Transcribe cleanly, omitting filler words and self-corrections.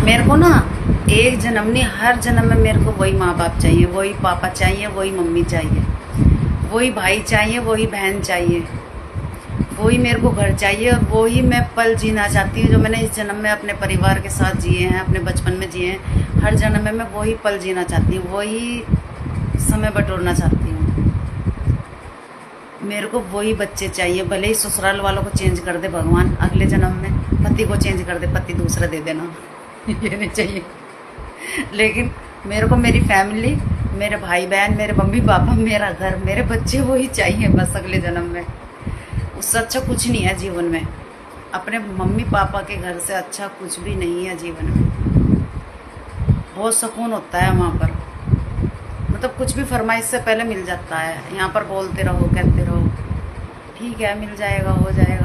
मेरे को ना एक जन्म नहीं, हर जन्म में मेरे को वही माँ बाप चाहिए, वही पापा चाहिए, वही मम्मी चाहिए, वही भाई चाहिए, वही बहन चाहिए, वही मेरे को घर चाहिए। और वही मैं पल जीना चाहती हूँ जो मैंने इस जन्म में अपने परिवार के साथ जिए हैं, अपने बचपन में जिए हैं। हर जन्म में मैं वही पल जीना चाहती हूँ, वही समय बटोरना चाहती हूँ। मेरे को वही बच्चे चाहिए, भले ही ससुराल वालों को चेंज कर दे भगवान, अगले जन्म में पति को चेंज कर दे, पति दूसरा दे देना ये नहीं चाहिए। लेकिन मेरे को मेरी फैमिली, मेरे भाई बहन, मेरे मम्मी पापा, मेरा घर, मेरे बच्चे वही चाहिए बस अगले जन्म में। उससे अच्छा कुछ नहीं है जीवन में। अपने मम्मी पापा के घर से अच्छा कुछ भी नहीं है जीवन में। बहुत सुकून होता है वहाँ पर, मतलब कुछ भी फरमाइश से पहले मिल जाता है। यहाँ पर बोलते रहो, कहते रहो, ठीक है मिल जाएगा, हो जाएगा,